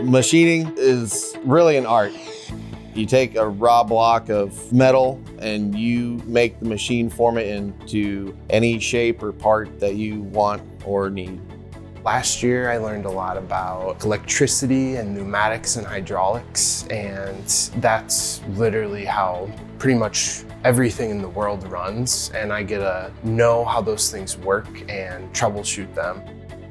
Machining is really an art. You take a raw block of metal and you make the machine form it into any shape or part that you want or need. Last year, I learned a lot about electricity and pneumatics and hydraulics, and that's literally how pretty much everything in the world runs, and I get to know how those things work and troubleshoot them.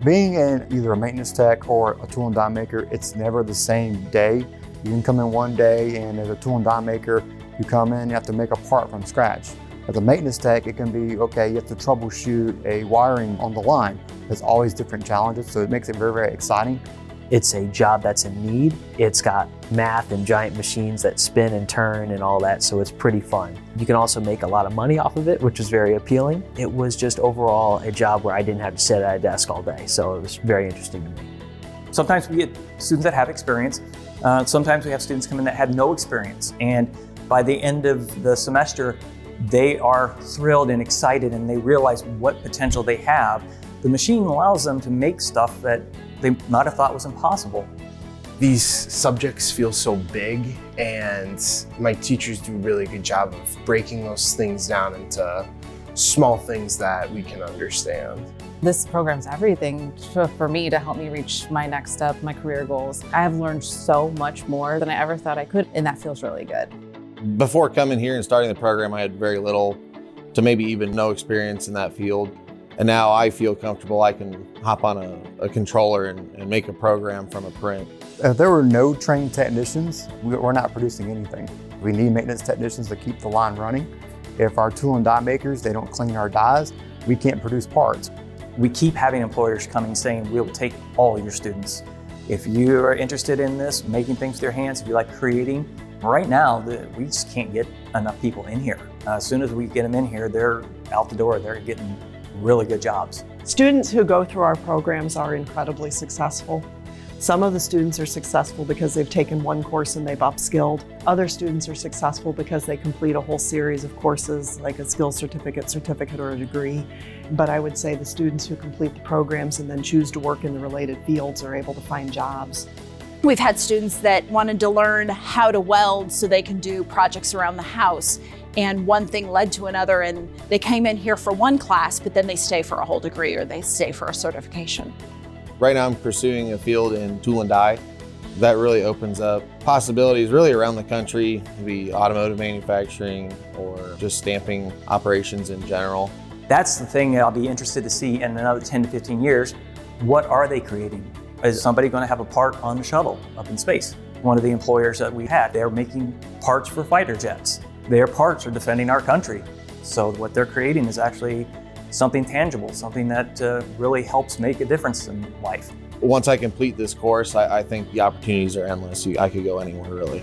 Being in either a maintenance tech or a tool and die maker, it's never the same day. You can come in one day and as a tool and die maker, you come in, you have to make a part from scratch. As a maintenance tech, it can be, okay, you have to troubleshoot a wiring on the line. There's always different challenges, so it makes it very, very exciting. It's a job that's in need. It's got math and giant machines that spin and turn and all that, so it's pretty fun. You can also make a lot of money off of it, which is very appealing. It was just overall a job where I didn't have to sit at a desk all day, so it was very interesting to me. Sometimes we get students that have experience. Sometimes we have students come in that had no experience, and by the end of the semester, they are thrilled and excited and they realize what potential they have. The machine allows them to make stuff that they might have thought was impossible. These subjects feel so big, and my teachers do a really good job of breaking those things down into small things that we can understand. This program's everything for me to help me reach my next step, my career goals. I have learned so much more than I ever thought I could, and that feels really good. Before coming here and starting the program, I had very little to maybe even no experience in that field. And now I feel comfortable. I can hop on a controller and make a program from a print. If there were no trained technicians, we're not producing anything. We need maintenance technicians to keep the line running. If our tool and die makers, they don't clean our dies, we can't produce parts. We keep having employers coming saying, we'll take all your students. If you are interested in this, making things with your hands, if you like creating, right now, we just can't get enough people in here. As soon as we get them in here, they're out the door, they're getting really good jobs. Students who go through our programs are incredibly successful. Some of the students are successful because they've taken one course and they've upskilled. Other students are successful because they complete a whole series of courses, like a skills certificate, or a degree. But I would say the students who complete the programs and then choose to work in the related fields are able to find jobs. We've had students that wanted to learn how to weld so they can do projects around the house. And one thing led to another, and they came in here for one class, but then they stay for a whole degree or they stay for a certification. Right now I'm pursuing a field in tool and die. That really opens up possibilities really around the country, be automotive manufacturing or just stamping operations in general. That's the thing that I'll be interested to see in another 10 to 15 years. What are they creating? Is somebody going to have a part on the shuttle up in space? One of the employers that we had, they're making parts for fighter jets. Their parts are defending our country. So what they're creating is actually something tangible, something that really helps make a difference in life. Once I complete this course, I think the opportunities are endless. I could go anywhere really.